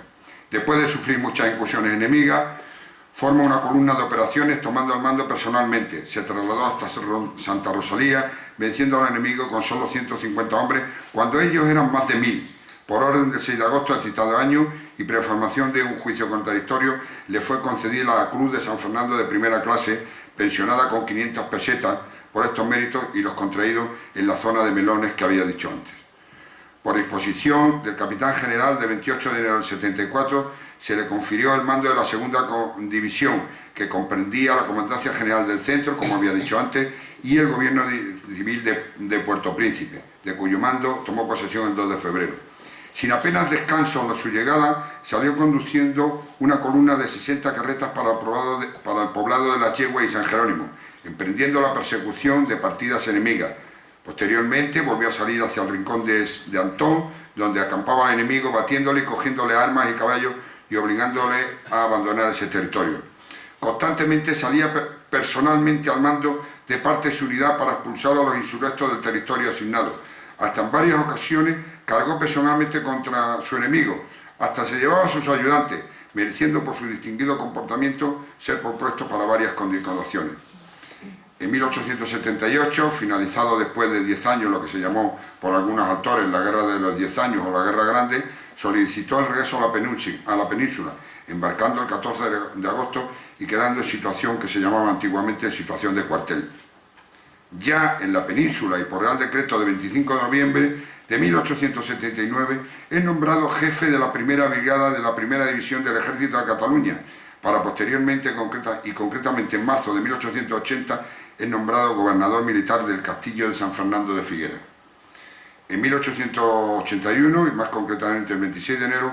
Después de sufrir muchas incursiones enemigas, forma una columna de operaciones tomando el mando personalmente. Se trasladó hasta Santa Rosalía, venciendo al enemigo con solo 150 hombres, cuando ellos eran más de 1000. Por orden del 6 de agosto del citado año y preformación de un juicio contradictorio, le fue concedida la Cruz de San Fernando de primera clase, pensionada con 500 pesetas por estos méritos y los contraídos en la zona de Melones que había dicho antes. Por disposición del capitán general de 28 de enero del 74, se le confirió el mando de la segunda división, que comprendía la comandancia general del centro, como había dicho antes, y el gobierno civil de Puerto Príncipe, de cuyo mando tomó posesión el 2 de febrero. Sin apenas descanso a su llegada, salió conduciendo una columna de 60 carretas para el poblado de La Yegua y San Jerónimo, emprendiendo la persecución de partidas enemigas. Posteriormente volvió a salir hacia el rincón de Antón, donde acampaba el enemigo, batiéndole y cogiéndole armas y caballos y obligándole a abandonar ese territorio. Constantemente salía personalmente al mando de parte de su unidad para expulsar a los insurrectos del territorio asignado. Hasta en varias ocasiones cargó personalmente contra su enemigo, hasta se llevaba a sus ayudantes, mereciendo por su distinguido comportamiento ser propuesto para varias condecoraciones. En 1878, finalizado después de 10 años, lo que se llamó por algunos autores la Guerra de los 10 años o la Guerra Grande, solicitó el regreso a la península, embarcando el 14 de agosto y quedando en situación que se llamaba antiguamente situación de cuartel. Ya en la península y por Real Decreto de 25 de noviembre de 1879, es nombrado jefe de la primera brigada de la primera división del Ejército de Cataluña, para posteriormente, concretamente en marzo de 1880, es nombrado gobernador militar del castillo de San Fernando de Figueras. En 1881, y más concretamente el 26 de enero,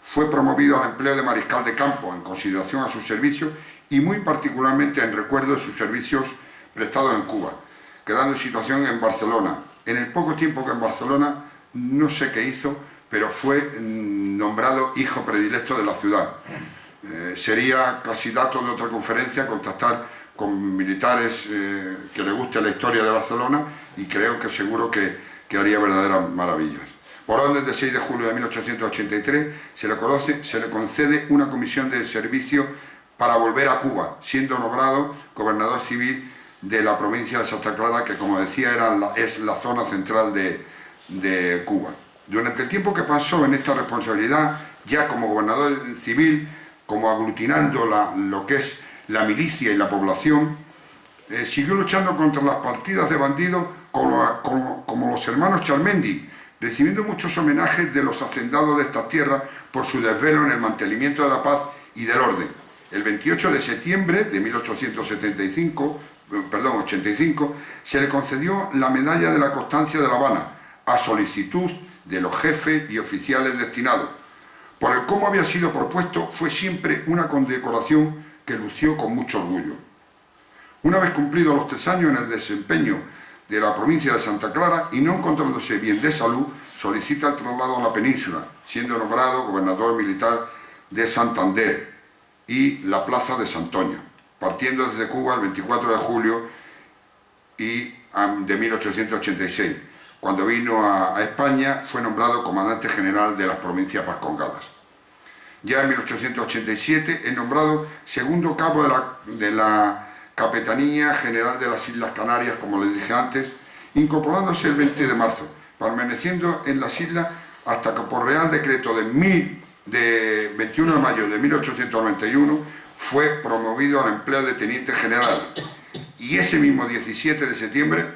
fue promovido al empleo de mariscal de campo en consideración a sus servicios y muy particularmente en recuerdo de sus servicios prestados en Cuba, quedando en situación en Barcelona. En el poco tiempo que en Barcelona, no sé qué hizo, pero fue nombrado hijo predilecto de la ciudad. Sería casi dato de otra conferencia contactar con militares que les guste la historia de Barcelona, y creo que seguro que haría verdaderas maravillas. Por orden del 6 de julio de 1883 se le concede una comisión de servicio para volver a Cuba, siendo nombrado gobernador civil de la provincia de Santa Clara, que, como decía, es la zona central de Cuba. Durante el tiempo que pasó en esta responsabilidad, ya como gobernador civil, como aglutinando lo que es la milicia y la población, siguió luchando contra las partidas de bandidos como los hermanos Charmendi, recibiendo muchos homenajes de los hacendados de estas tierras por su desvelo en el mantenimiento de la paz y del orden. El 28 de septiembre de 1885, se le concedió la Medalla de la Constancia de La Habana, a solicitud de los jefes y oficiales destinados. Por el cómo había sido propuesto, fue siempre una condecoración que lució con mucho orgullo. Una vez cumplidos los 3 años en el desempeño de la provincia de Santa Clara y no encontrándose bien de salud, solicita el traslado a la península, siendo nombrado gobernador militar de Santander y la plaza de Santoña, partiendo desde Cuba el 24 de julio de 1886. Cuando vino a España, fue nombrado comandante general de las provincias vascongadas. Ya en 1887 es nombrado segundo cabo de la Capitanía General de las Islas Canarias, como les dije antes, incorporándose el 20 de marzo, permaneciendo en las islas hasta que por Real Decreto de 21 de mayo de 1891 fue promovido al empleo de teniente general. Y ese mismo 17 de septiembre,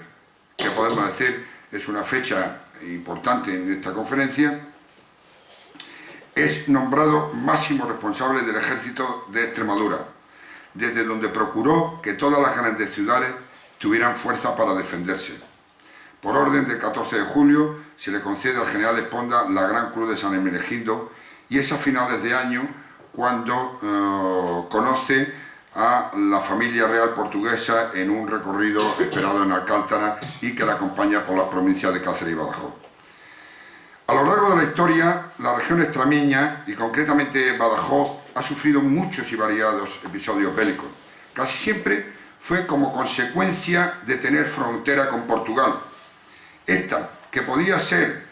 que podemos decir es una fecha importante en esta conferencia, es nombrado máximo responsable del Ejército de Extremadura, desde donde procuró que todas las grandes ciudades tuvieran fuerza para defenderse. Por orden del 14 de julio se le concede al general Esponda la Gran Cruz de San Hermenegildo, y es a finales de año cuando conoce a la familia real portuguesa en un recorrido esperado en Alcántara y que la acompaña por las provincias de Cáceres y Badajoz. A lo largo de la historia, la región extremeña, y concretamente Badajoz, ha sufrido muchos y variados episodios bélicos. Casi siempre fue como consecuencia de tener frontera con Portugal. Esta, que podrá ser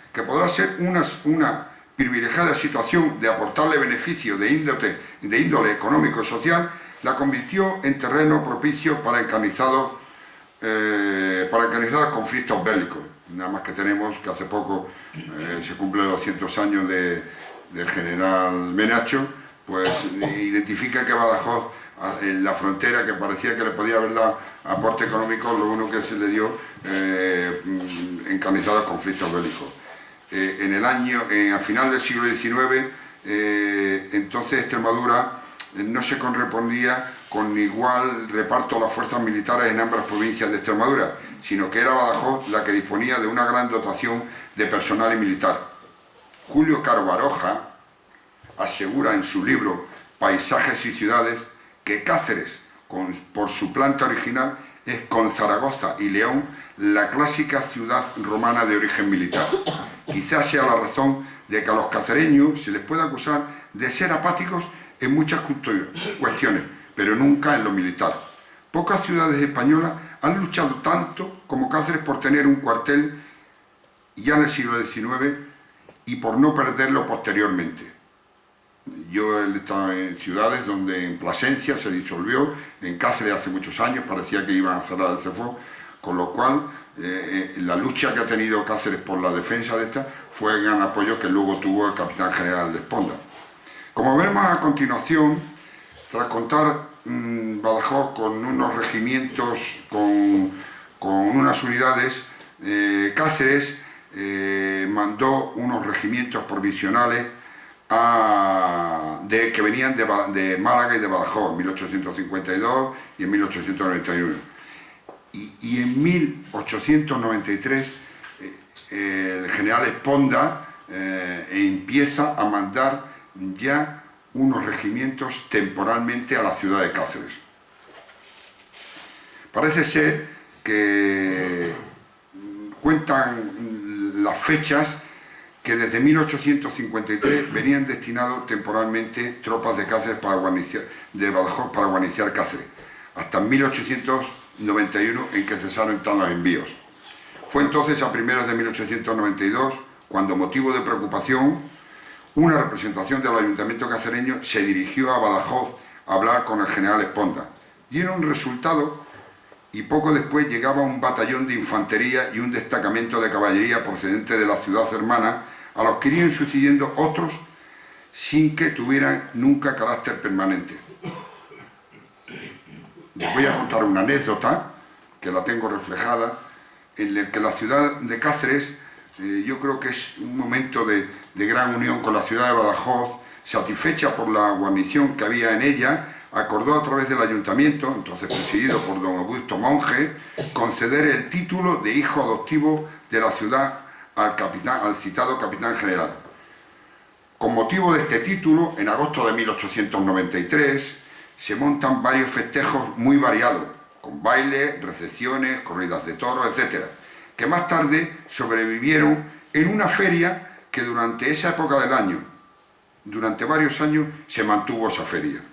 una privilegiada situación de aportarle beneficio de índole económico y social, la convirtió en terreno propicio para encarnizados conflictos bélicos. Nada más que tenemos que hace poco se cumplen 200 años del general Menacho, pues identifica que Badajoz, en la frontera, que parecía que le podía haber dado aporte económico, lo único que se le dio encarnizados conflictos bélicos. A final del siglo XIX, entonces Extremadura no se correspondía con igual reparto a las fuerzas militares en ambas provincias de Extremadura, sino que era Badajoz la que disponía de una gran dotación de personal y militar. Julio Caro Baroja asegura en su libro Paisajes y Ciudades que Cáceres, por su planta original, es con Zaragoza y León la clásica ciudad romana de origen militar. Quizás sea la razón de que a los cacereños se les pueda acusar de ser apáticos en muchas cuestiones, pero nunca en lo militar. Pocas ciudades españolas han luchado tanto como Cáceres por tener un cuartel ya en el siglo XIX y por no perderlo posteriormente. Yo he estado en ciudades donde en Plasencia se disolvió, en Cáceres hace muchos años parecía que iban a cerrar el CEFO, con lo cual la lucha que ha tenido Cáceres por la defensa de esta fue el gran apoyo que luego tuvo el capitán general Esponda. Como veremos a continuación, tras contar Badajoz con unos regimientos, con unas unidades, Cáceres mandó unos regimientos provisionales que venían de Málaga y de Badajoz en 1852 y en 1891. Y en 1893 el general Esponda empieza a mandar ya unos regimientos temporalmente a la ciudad de Cáceres. Parece ser que cuentan las fechas que desde 1853 venían destinados temporalmente tropas de Cáceres de Badajoz para guarniciar Cáceres, hasta 1891 en que cesaron tal los envíos. Fue entonces a primeros de 1892 cuando, motivo de preocupación, una representación del ayuntamiento cacereño se dirigió a Badajoz a hablar con el general Esponda. Dieron resultado y poco después llegaba un batallón de infantería y un destacamento de caballería procedente de la ciudad hermana, a los que irían sucediendo otros sin que tuvieran nunca carácter permanente. Les voy a contar una anécdota, que la tengo reflejada, en el que la ciudad de Cáceres, yo creo que es un momento de gran unión con la ciudad de Badajoz, satisfecha por la guarnición que había en ella, acordó a través del ayuntamiento, entonces presidido por don Augusto Monge, conceder el título de hijo adoptivo de la ciudad al citado capitán general. Con motivo de este título, en agosto de 1893, se montan varios festejos muy variados, con bailes, recepciones, corridas de toros, etc., que más tarde sobrevivieron en una feria que durante esa época del año, durante varios años, se mantuvo esa feria.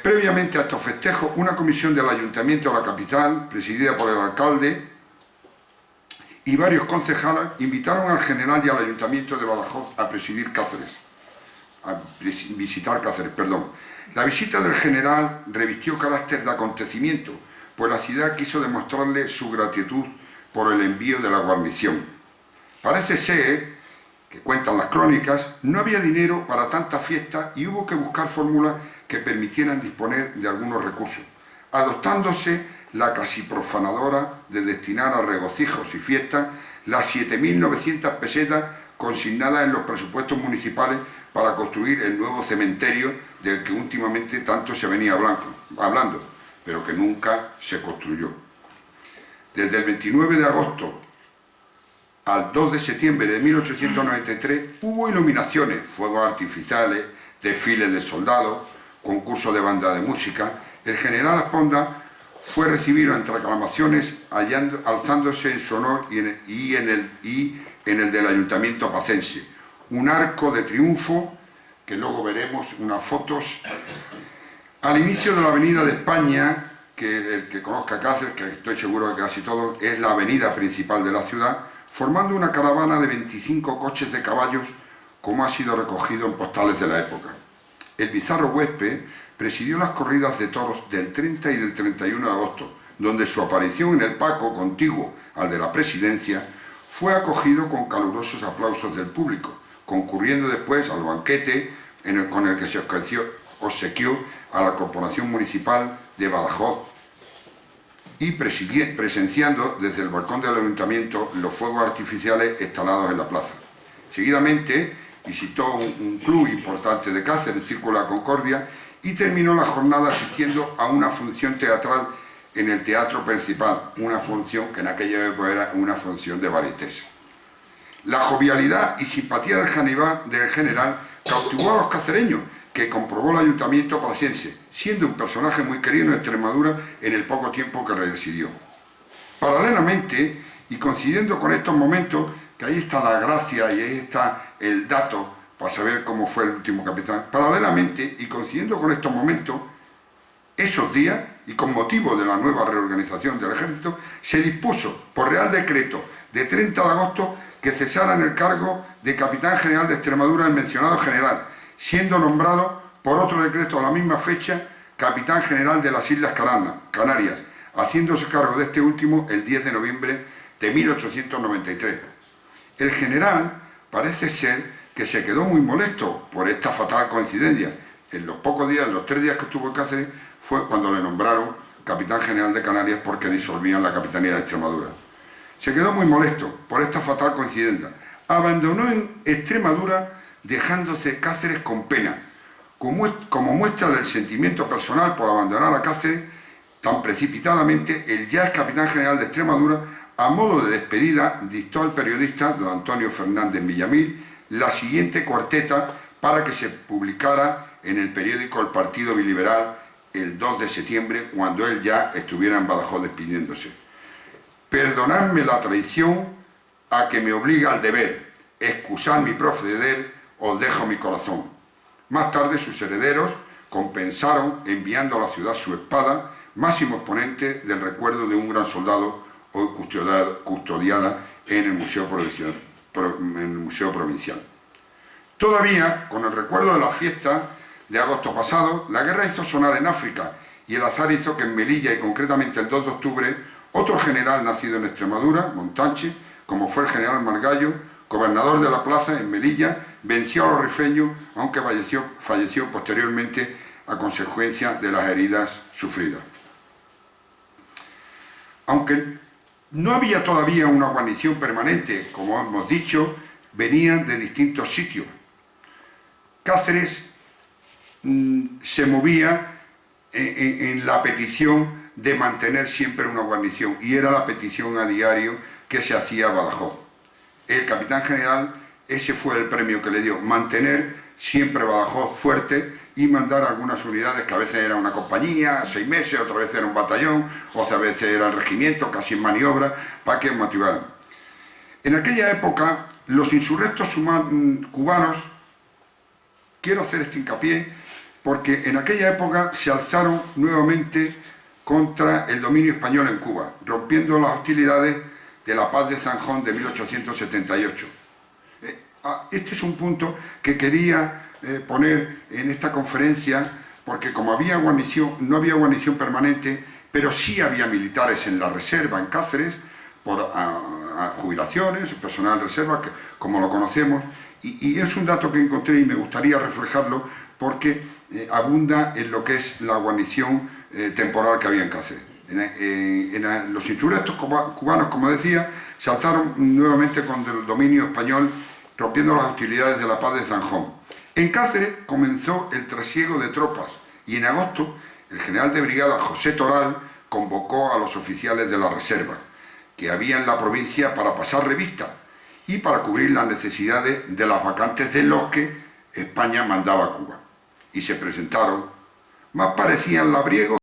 Previamente a estos festejos, una comisión del ayuntamiento de la capital, presidida por el alcalde y varios concejales, invitaron al general y al ayuntamiento de Badajoz a presidir Cáceres. visitar Cáceres, perdón. La visita del general revistió carácter de acontecimiento, pues la ciudad quiso demostrarle su gratitud por el envío de la guarnición. Parece ser, que cuentan las crónicas, no había dinero para tantas fiestas y hubo que buscar fórmulas que permitieran disponer de algunos recursos, adoptándose la casi profanadora de destinar a regocijos y fiestas las 7.900 pesetas consignadas en los presupuestos municipales para construir el nuevo cementerio del que últimamente tanto se venía hablando, pero que nunca se construyó. Desde el 29 de agosto al 2 de septiembre de 1893 hubo iluminaciones, fuegos artificiales, desfiles de soldados, concursos de banda de música. El general Asponda fue recibido entre aclamaciones, alzándose en su honor y en el del ayuntamiento pacense. Un arco de triunfo, que luego veremos unas fotos, al inicio de la avenida de España, que el que conozca Cáceres, que estoy seguro de que casi todos, es la avenida principal de la ciudad, formando una caravana de 25 coches de caballos, como ha sido recogido en postales de la época. El bizarro huésped presidió las corridas de toros del 30 y del 31 de agosto, donde su aparición en el Paco, contiguo al de la presidencia, fue acogido con calurosos aplausos del público, concurriendo después al banquete con el que se obsequió a la Corporación Municipal de Badajoz y presenciando desde el balcón del ayuntamiento los fuegos artificiales instalados en la plaza. Seguidamente visitó un club importante de Cáceres, el Círculo de la Concordia, y terminó la jornada asistiendo a una función teatral en el teatro principal, una función que en aquella época era una función de varietés. La jovialidad y simpatía del general cautivó a los cacereños, que comprobó el ayuntamiento pacense, siendo un personaje muy querido en Extremadura en el poco tiempo que residió. Paralelamente, y coincidiendo con estos momentos, que ahí está la gracia y ahí está el dato para saber cómo fue el último capitán, paralelamente y coincidiendo con estos momentos, esos días, y con motivo de la nueva reorganización del ejército, se dispuso por Real Decreto de 30 de agosto que cesara en el cargo de capitán general de Extremadura el mencionado general, siendo nombrado por otro decreto a la misma fecha capitán general de las Islas Canarias, haciéndose cargo de este último el 10 de noviembre de 1893. El general parece ser que se quedó muy molesto por esta fatal coincidencia. En los pocos días, en los 3 días que estuvo en Cáceres, fue cuando le nombraron capitán general de Canarias porque disolvían la capitanía de Extremadura. Se quedó muy molesto por esta fatal coincidencia. Abandonó en Extremadura dejándose Cáceres con pena. Como muestra del sentimiento personal por abandonar a Cáceres tan precipitadamente, el ya ex capitán general de Extremadura, a modo de despedida, dictó al periodista don Antonio Fernández Villamil la siguiente cuarteta para que se publicara en el periódico El Partido Biliberal el 2 de septiembre, cuando él ya estuviera en Badajoz despidiéndose. Perdonadme la traición a que me obliga al deber, excusad mi proceder, os dejo mi corazón. Más tarde sus herederos compensaron enviando a la ciudad su espada, máximo exponente del recuerdo de un gran soldado hoy custodiada en el Museo Provincial. Todavía, con el recuerdo de la fiesta de agosto pasado, la guerra hizo sonar en África y el azar hizo que en Melilla, y concretamente el 2 de octubre, otro general nacido en Extremadura, Montanche, como fue el general Margallo, gobernador de la plaza en Melilla, venció a los rifeños, aunque falleció posteriormente a consecuencia de las heridas sufridas. Aunque no había todavía una guarnición permanente, como hemos dicho, venían de distintos sitios. Cáceres se movía en la petición de mantener siempre una guarnición, y era la petición a diario que se hacía a Badajoz. El capitán general, ese fue el premio que le dio, mantener siempre Badajoz fuerte y mandar algunas unidades, que a veces era una compañía, 6 meses, otra vez era un batallón, otra vez era el regimiento, casi en maniobra, para que motivaran. En aquella época, los insurrectos cubanos, quiero hacer este hincapié, porque en aquella época se alzaron nuevamente contra el dominio español en Cuba, rompiendo las hostilidades de la Paz de Zanjón de 1878. Este es un punto que quería poner en esta conferencia, porque como había guarnición, no había guarnición permanente, pero sí había militares en la reserva en Cáceres, por jubilaciones, personal de reserva, como lo conocemos, y es un dato que encontré y me gustaría reflejarlo porque abunda en lo que es la guarnición temporal que había en Cáceres. Los insurrectos cubanos, como decía, se alzaron nuevamente contra el dominio español, rompiendo las hostilidades de la paz de Zanjón. En Cáceres comenzó el trasiego de tropas y en agosto el general de brigada José Toral convocó a los oficiales de la reserva que había en la provincia para pasar revista y para cubrir las necesidades de las vacantes de los que España mandaba a Cuba. Y se presentaron, más parecían labriegos